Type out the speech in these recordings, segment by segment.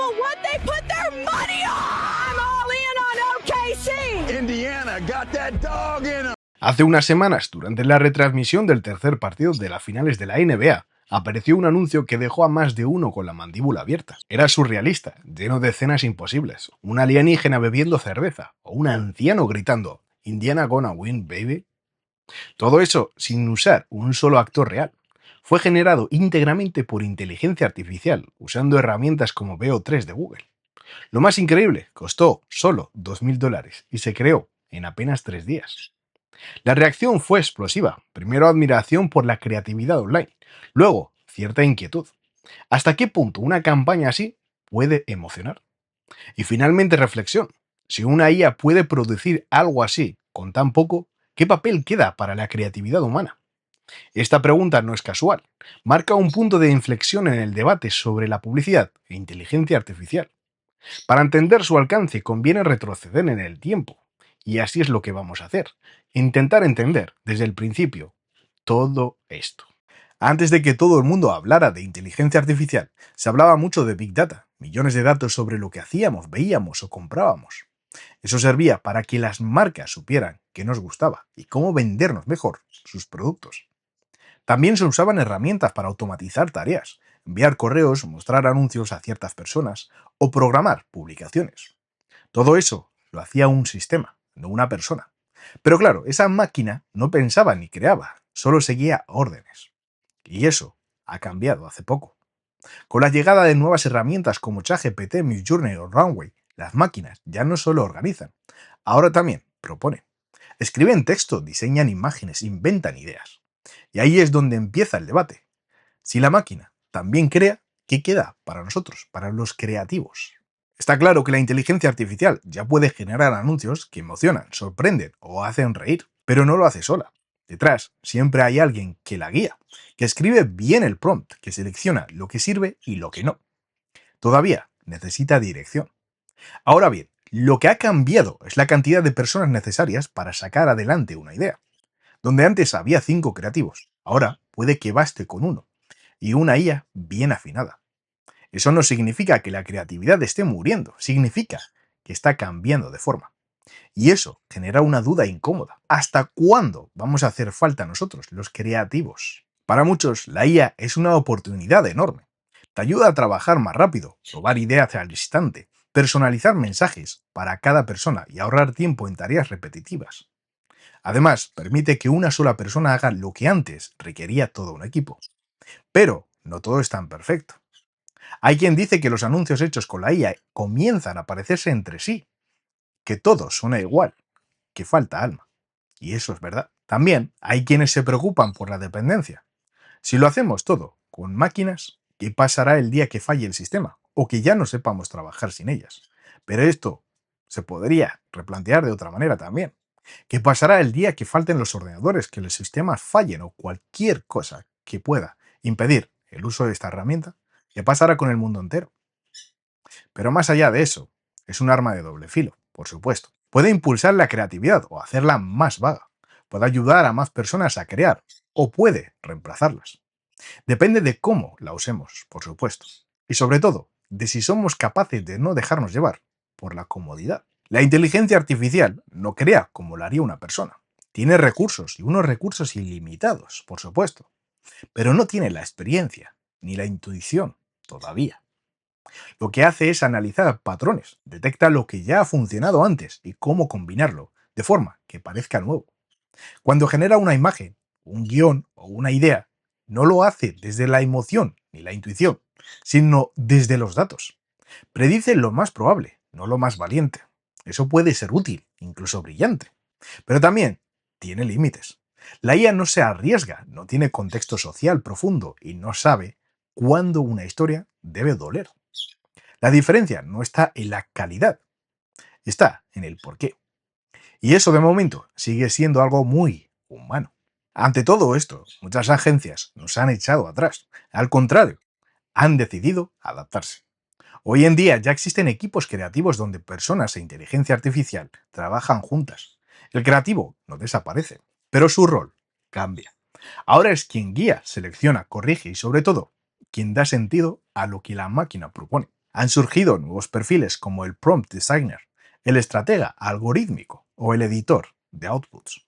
know what they put their money on. I'm all in on OKC. Indiana got that dog in 'em. Hace unas semanas, durante la retransmisión del tercer partido de las finales de la NBA, apareció un anuncio que dejó a más de uno con la mandíbula abierta. Era surrealista, lleno de escenas imposibles, un alienígena bebiendo cerveza o un anciano gritando "Indiana gonna win, baby". Todo eso sin usar un solo actor real. Fue generado íntegramente por inteligencia artificial, usando herramientas como VO3 de Google. Lo más increíble, costó solo $2.000 y se creó en apenas 3 días. La reacción fue explosiva. Primero admiración por la creatividad online, luego cierta inquietud. ¿Hasta qué punto una campaña así puede emocionar? Y finalmente reflexión. Si una IA puede producir algo así con tan poco, ¿qué papel queda para la creatividad humana? Esta pregunta no es casual. Marca un punto de inflexión en el debate sobre la publicidad e inteligencia artificial. Para entender su alcance conviene retroceder en el tiempo. Y así es lo que vamos a hacer. Intentar entender desde el principio todo esto. Antes de que todo el mundo hablara de inteligencia artificial, se hablaba mucho de Big Data, millones de datos sobre lo que hacíamos, veíamos o comprábamos. Eso servía para que las marcas supieran qué nos gustaba y cómo vendernos mejor sus productos. También se usaban herramientas para automatizar tareas, enviar correos, mostrar anuncios a ciertas personas o programar publicaciones. Todo eso lo hacía un sistema, no una persona. Pero claro, esa máquina no pensaba ni creaba, solo seguía órdenes. Y eso ha cambiado hace poco. Con la llegada de nuevas herramientas como ChatGPT, Midjourney o Runway, las máquinas ya no solo organizan, ahora también proponen. Escriben texto, diseñan imágenes, inventan ideas. Y ahí es donde empieza el debate. Si la máquina también crea, ¿qué queda para nosotros, para los creativos? Está claro que la inteligencia artificial ya puede generar anuncios que emocionan, sorprenden o hacen reír, pero no lo hace sola. Detrás siempre hay alguien que la guía, que escribe bien el prompt, que selecciona lo que sirve y lo que no. Todavía necesita dirección. Ahora bien, lo que ha cambiado es la cantidad de personas necesarias para sacar adelante una idea. Donde antes había 5 creativos, ahora puede que baste con uno, y una IA bien afinada. Eso no significa que la creatividad esté muriendo, significa que está cambiando de forma. Y eso genera una duda incómoda. ¿Hasta cuándo vamos a hacer falta nosotros, los creativos? Para muchos, la IA es una oportunidad enorme. Te ayuda a trabajar más rápido, probar ideas al instante, personalizar mensajes para cada persona y ahorrar tiempo en tareas repetitivas. Además, permite que una sola persona haga lo que antes requería todo un equipo. Pero no todo es tan perfecto. Hay quien dice que los anuncios hechos con la IA comienzan a parecerse entre sí, que todo suena igual, que falta alma. Y eso es verdad. También hay quienes se preocupan por la dependencia. Si lo hacemos todo con máquinas, ¿qué pasará el día que falle el sistema? O que ya no sepamos trabajar sin ellas. Pero esto se podría replantear de otra manera también. ¿Qué pasará el día que falten los ordenadores, que los sistemas fallen o cualquier cosa que pueda impedir el uso de esta herramienta? ¿Qué pasará con el mundo entero? Pero más allá de eso, es un arma de doble filo, por supuesto. Puede impulsar la creatividad o hacerla más vaga. Puede ayudar a más personas a crear o puede reemplazarlas. Depende de cómo la usemos, por supuesto. Y sobre todo, de si somos capaces de no dejarnos llevar por la comodidad. La inteligencia artificial no crea como lo haría una persona. Tiene recursos y unos recursos ilimitados, por supuesto. Pero no tiene la experiencia ni la intuición todavía. Lo que hace es analizar patrones, detecta lo que ya ha funcionado antes y cómo combinarlo, de forma que parezca nuevo. Cuando genera una imagen, un guión o una idea, no lo hace desde la emoción ni la intuición, sino desde los datos. Predice lo más probable, no lo más valiente. Eso puede ser útil, incluso brillante. Pero también tiene límites. La IA no se arriesga, no tiene contexto social profundo y no sabe cuándo una historia debe doler. La diferencia no está en la calidad, está en el porqué. Y eso de momento sigue siendo algo muy humano. Ante todo esto, muchas agencias nos han echado atrás. Al contrario, han decidido adaptarse. Hoy en día ya existen equipos creativos donde personas e inteligencia artificial trabajan juntas. El creativo no desaparece, pero su rol cambia. Ahora es quien guía, selecciona, corrige y sobre todo, quien da sentido a lo que la máquina propone. Han surgido nuevos perfiles como el prompt designer, el estratega algorítmico o el editor de outputs.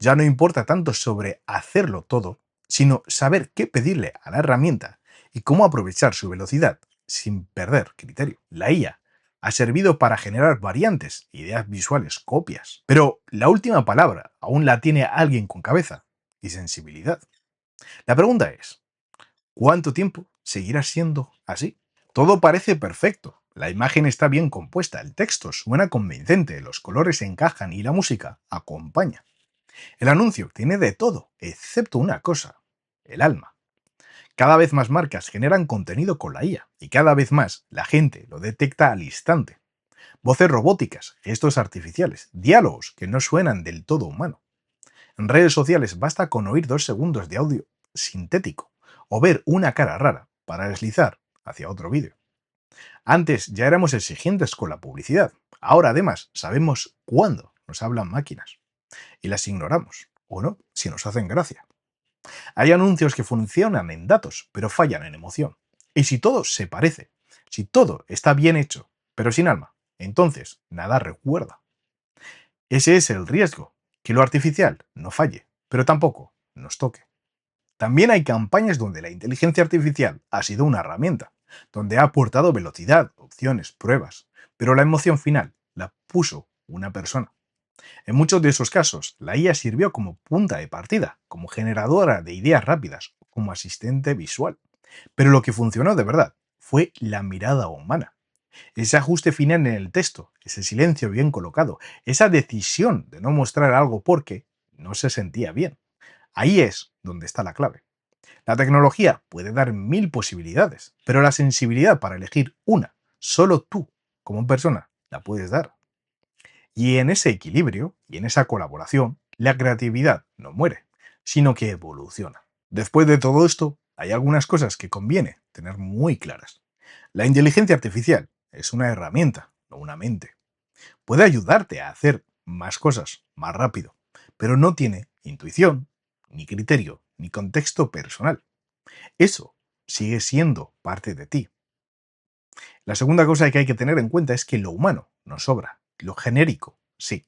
Ya no importa tanto sobre hacerlo todo, sino saber qué pedirle a la herramienta y cómo aprovechar su velocidad sin perder criterio. La IA ha servido para generar variantes, ideas visuales, copias. Pero la última palabra aún la tiene alguien con cabeza y sensibilidad. La pregunta es, ¿cuánto tiempo seguirá siendo así? Todo parece perfecto. La imagen está bien compuesta, el texto suena convincente, los colores encajan y la música acompaña. El anuncio tiene de todo, excepto una cosa, el alma. Cada vez más marcas generan contenido con la IA y cada vez más la gente lo detecta al instante. Voces robóticas, gestos artificiales, diálogos que no suenan del todo humano. En redes sociales basta con oír 2 segundos de audio sintético o ver una cara rara para deslizar hacia otro vídeo. Antes ya éramos exigentes con la publicidad, ahora además sabemos cuándo nos hablan máquinas y las ignoramos, o no, si nos hacen gracia. Hay anuncios que funcionan en datos, pero fallan en emoción. Y si todo se parece, si todo está bien hecho, pero sin alma, entonces nada recuerda. Ese es el riesgo, que lo artificial no falle, pero tampoco nos toque. También hay campañas donde la inteligencia artificial ha sido una herramienta, donde ha aportado velocidad, opciones, pruebas, pero la emoción final la puso una persona. En muchos de esos casos, la IA sirvió como punta de partida, como generadora de ideas rápidas, como asistente visual. Pero lo que funcionó de verdad fue la mirada humana. Ese ajuste final en el texto, ese silencio bien colocado, esa decisión de no mostrar algo porque no se sentía bien. Ahí es donde está la clave. La tecnología puede dar 1000 posibilidades, pero la sensibilidad para elegir una, solo tú, como persona, la puedes dar. Y en ese equilibrio y en esa colaboración, la creatividad no muere, sino que evoluciona. Después de todo esto, hay algunas cosas que conviene tener muy claras. La inteligencia artificial es una herramienta, no una mente. Puede ayudarte a hacer más cosas más rápido, pero no tiene intuición, ni criterio, ni contexto personal. Eso sigue siendo parte de ti. La segunda cosa que hay que tener en cuenta es que lo humano no sobra, lo genérico sí.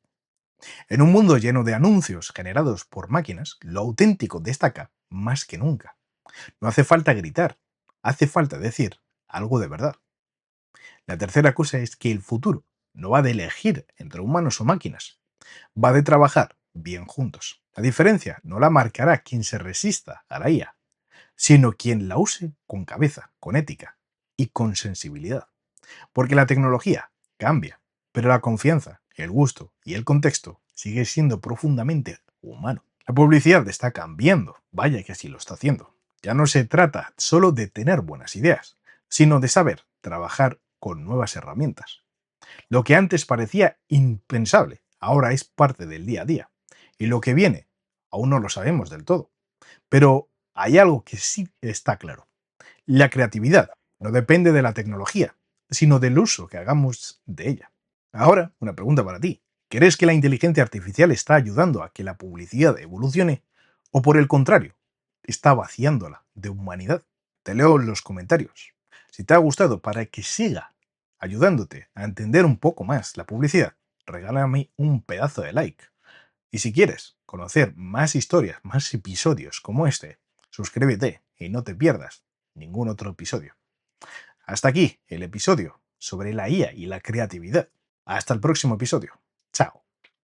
En un mundo lleno de anuncios generados por máquinas, lo auténtico destaca más que nunca. No hace falta gritar, hace falta decir algo de verdad. La tercera cosa es que el futuro no va de elegir entre humanos o máquinas, va de trabajar bien juntos. La diferencia no la marcará quien se resista a la IA, sino quien la use con cabeza, con ética y con sensibilidad. Porque la tecnología cambia, pero la confianza, el gusto y el contexto sigue siendo profundamente humano. La publicidad está cambiando, vaya que así lo está haciendo. Ya no se trata solo de tener buenas ideas, sino de saber trabajar con nuevas herramientas. Lo que antes parecía impensable, ahora es parte del día a día. Y lo que viene, aún no lo sabemos del todo. Pero hay algo que sí está claro. La creatividad no depende de la tecnología, sino del uso que hagamos de ella. Ahora, una pregunta para ti. ¿Crees que la inteligencia artificial está ayudando a que la publicidad evolucione? ¿O por el contrario, está vaciándola de humanidad? Te leo en los comentarios. Si te ha gustado, para que siga ayudándote a entender un poco más la publicidad, regálame un pedazo de like. Y si quieres conocer más historias, más episodios como este, suscríbete y no te pierdas ningún otro episodio. Hasta aquí el episodio sobre la IA y la creatividad. Hasta el próximo episodio. Chao.